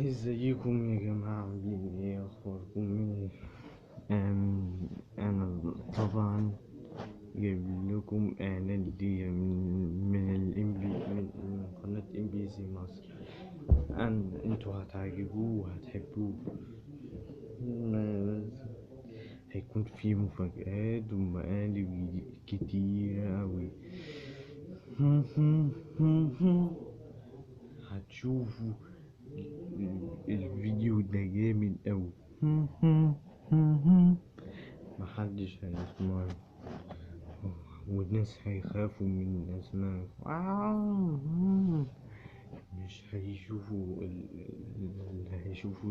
ازيكم يا جماعة، عاملين ايه؟ اخباركم ايه؟ انا طبعا جايب لكم اعلان ليا من قناة ام بي سي مصر. انتوا هتعجبوه وهتحبوه. هيكون فيه مفاجآت ومقالب كتيرة اوي. هتشوفوا الفيديو ده جامد اوي. محدش هيسمعه والناس هيخافوا من اسمائه. مش هيشوفوا هيشوفوا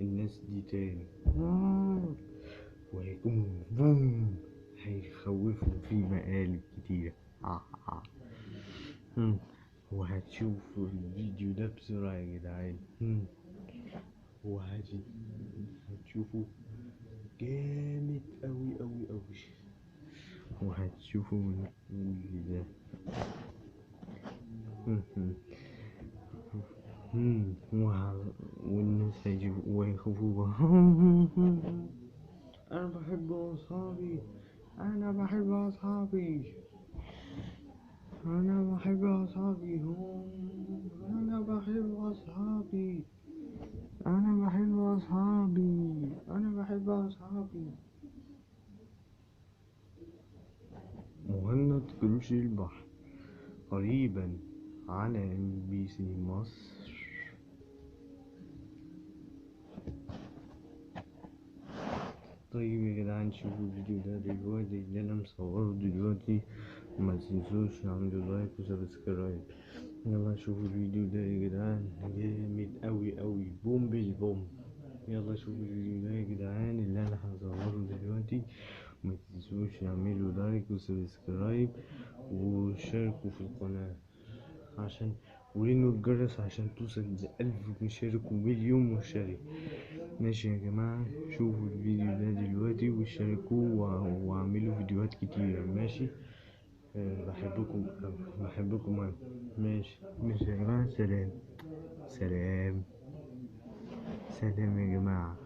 الناس دي تاني. وهيكون بوم، هيخوفوا في مقالب كتيرة. وهتشوفوا الفيديو ده بسرعة يا جدعان. وهتشوفوا جامد أوي أوي أوي. وهتشوفوا الفيديو ده. والناس هيشوفوا وهيخافوا. أنا بحب أصحابي، أنا بحب أصحابي، أنا بحب أصحابي، أنا بحب أصحابي، أنا بحب أصحابي، أنا بحب أصحابي. مهند قروش البحر، قريبا على ام بي سي مصر. طيب يا جدعان، شوفوا الفيديو ده دلوقتي اللي انا مصوره دلوقتي، وما تنسوش تعملوا لايك وسبسكرايب. يلا شوفوا الفيديو ده يا جدعان، جامد اوي اوي، بوم بالبوم. يلا شوفوا الفيديو ده يا جدعان اللي انا هصوره دلوقتي. ما تنسوش تعملوا لايك وسبسكرايب وشاركوا في القناة عشان ورنوا الجرس عشان توصل ل1000 مشارك ومليون مشترك. ماشي يا جماعة، شوفوا الفيديو ده دلوقتي وشاركوا واعملوا فيديوهات كتير. ماشي. بحبكم بحبكم أوي. ماشي ماشي يا جماعة، سلام سلام سلام يا جماعة.